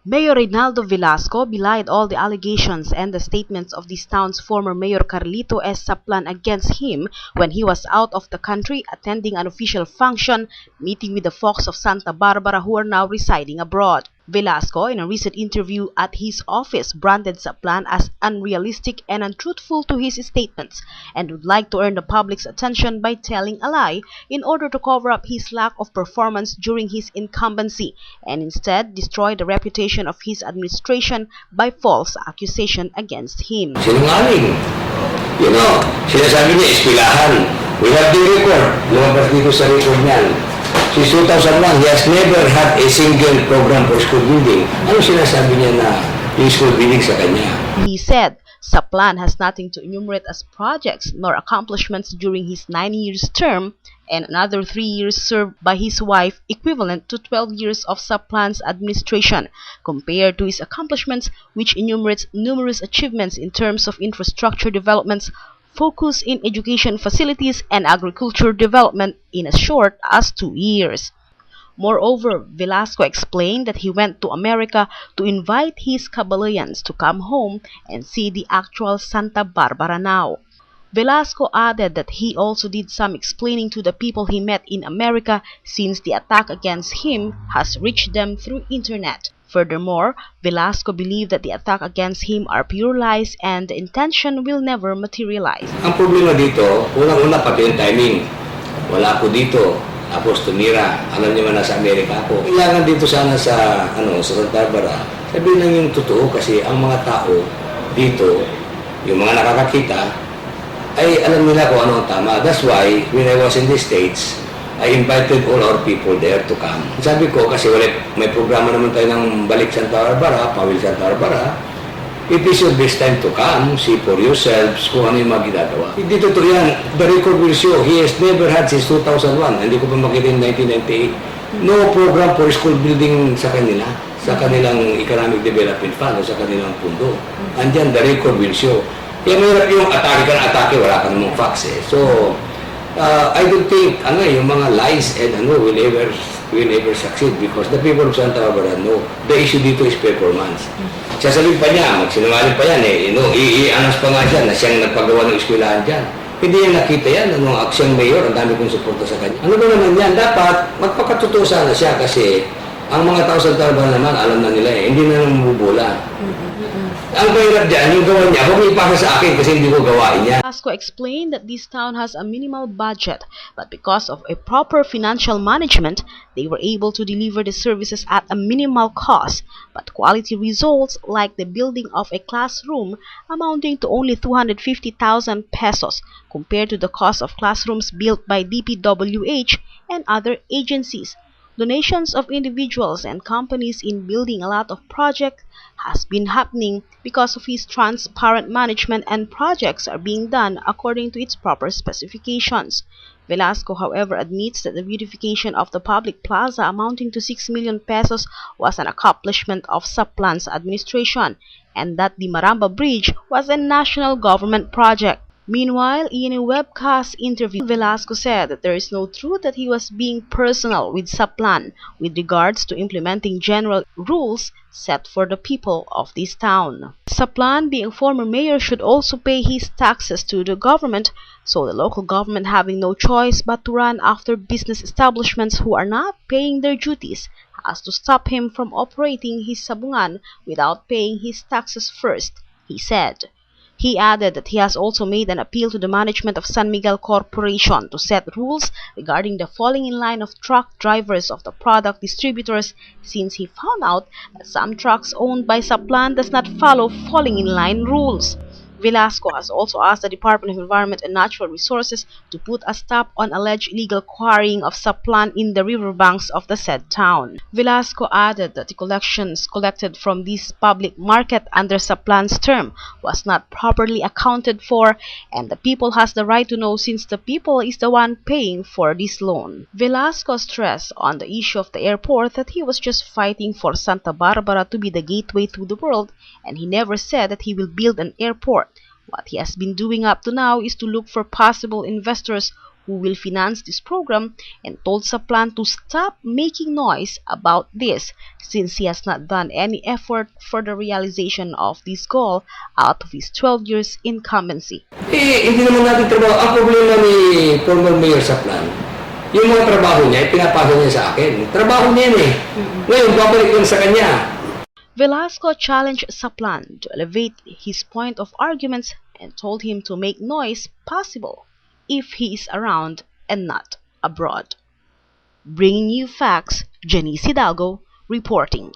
Mayor Reynaldo Velasco belied all the allegations and the statements of this town's former mayor Carlito S. Zaplan against him when he was out of the country attending an official function, meeting with the folks of Santa Barbara who are now residing abroad. Velasco, in a recent interview at his office, branded Zaplan as unrealistic and untruthful to his statements and would like to earn the public's attention by telling a lie in order to cover up his lack of performance during his incumbency and instead destroy the reputation of his administration by false accusation against him. Sinungaling. Sinasabi niya, espilahan. We have the record. Lumabas dito sa record niyan. Since 2001, he has never had a single program for school building. Ano sinasabi niya na yung school building sa kanya? He said, Zaplan has nothing to enumerate as projects nor accomplishments during his 9 years term and another 3 years served by his wife, equivalent to 12 years of Zaplan's administration, compared to his accomplishments, which enumerates numerous achievements in terms of infrastructure developments, focus in education facilities and agriculture development in as short as 2 years. Moreover, Velasco explained that he went to America to invite his kabalayans to come home and see the actual Santa Barbara now. Velasco added that he also did some explaining to the people he met in America since the attack against him has reached them through internet. Furthermore, Velasco believed that the attack against him are pure lies and the intention will never materialize. Ang problema dito, unang-una pati yung timing. Wala ako dito, tapos tumira. Alam niyo man nasa Amerika ako. Kailangan dito sana sa Santa Barbara. Sabihin lang yung totoo kasi ang mga tao dito, yung mga nakakakita, ay alam nila kung ano ang tama. That's why, when I was in the States, I invited all our people there to come. Sabi ko, kasi may programa naman tayo ng Balik Santa Barbara, Pawil Santa Barbara, it is your best time to come, see for yourselves kung ano yung mga ginagawa. Hindi totoo yan. The record will show, he has never had since 2001. Hindi ko pa makita in 1998. No program for school building sa kanila, sa kanilang economic development fund o sa kanilang pundo. Andyan, the record will show. Kaya mahirap yung atake, wala ka namang facts eh. So, I don't think yung mga lies and will ever succeed because the people of Santa Barbara know the issue dito is performance. Sasabihin pa niya, magsinungaling pa yan i-anas pa nga siya na siyang nagpagawa ng eskwelahan dyan. Hindi niya nakita yan, aksyang mayor, ang dami kong suporta sa kanya. Ano ba naman yan? Dapat magpakatotoo sana siya kasi ang mga tao sa Santa Barbara naman, alam na nila hindi na namumubula. Ang mahirap dyan, yung gawa niya, huwag ipasa sa akin kasi hindi ko gawain niya. Velasco explained that this town has a minimal budget, but because of a proper financial management, they were able to deliver the services at a minimal cost, but quality results like the building of a classroom amounting to only 250,000 pesos compared to the cost of classrooms built by DPWH and other agencies. Donations of individuals and companies in building a lot of projects has been happening because of his transparent management and projects are being done according to its proper specifications. Velasco, however, admits that the beautification of the public plaza amounting to 6 million pesos was an accomplishment of Zaplan's administration and that the Maramba Bridge was a national government project. Meanwhile, in a webcast interview, Velasco said that there is no truth that he was being personal with Zaplan with regards to implementing general rules set for the people of this town. Zaplan, being former mayor, should also pay his taxes to the government, so the local government having no choice but to run after business establishments who are not paying their duties has to stop him from operating his sabungan without paying his taxes first, he said. He added that he has also made an appeal to the management of San Miguel Corporation to set rules regarding the falling in line of truck drivers of the product distributors since he found out that some trucks owned by Zaplan does not follow falling in line rules. Velasco has also asked the Department of Environment and Natural Resources to put a stop on alleged illegal quarrying of Zaplan in the riverbanks of the said town. Velasco added that the collections collected from this public market under Zaplan's term was not properly accounted for, and the people has the right to know since the people is the one paying for this loan. Velasco stressed on the issue of the airport that he was just fighting for Santa Barbara to be the gateway to the world, and he never said that he will build an airport. What he has been doing up to now is to look for possible investors who will finance this program, and told Zaplan to stop making noise about this since he has not done any effort for the realization of this goal out of his 12 years incumbency. Hindi naman natin trabaho. Ang problema ni former Mayor Zaplan, yung mga trabaho niya, pinapasa niya sa akin. Trabaho niya yun eh. Ngayon, babalik lang sa kanya. Velasco challenged Zaplan to elevate his point of arguments and told him to make noise possible if he is around and not abroad. Bringing you facts, Janice Hidalgo reporting.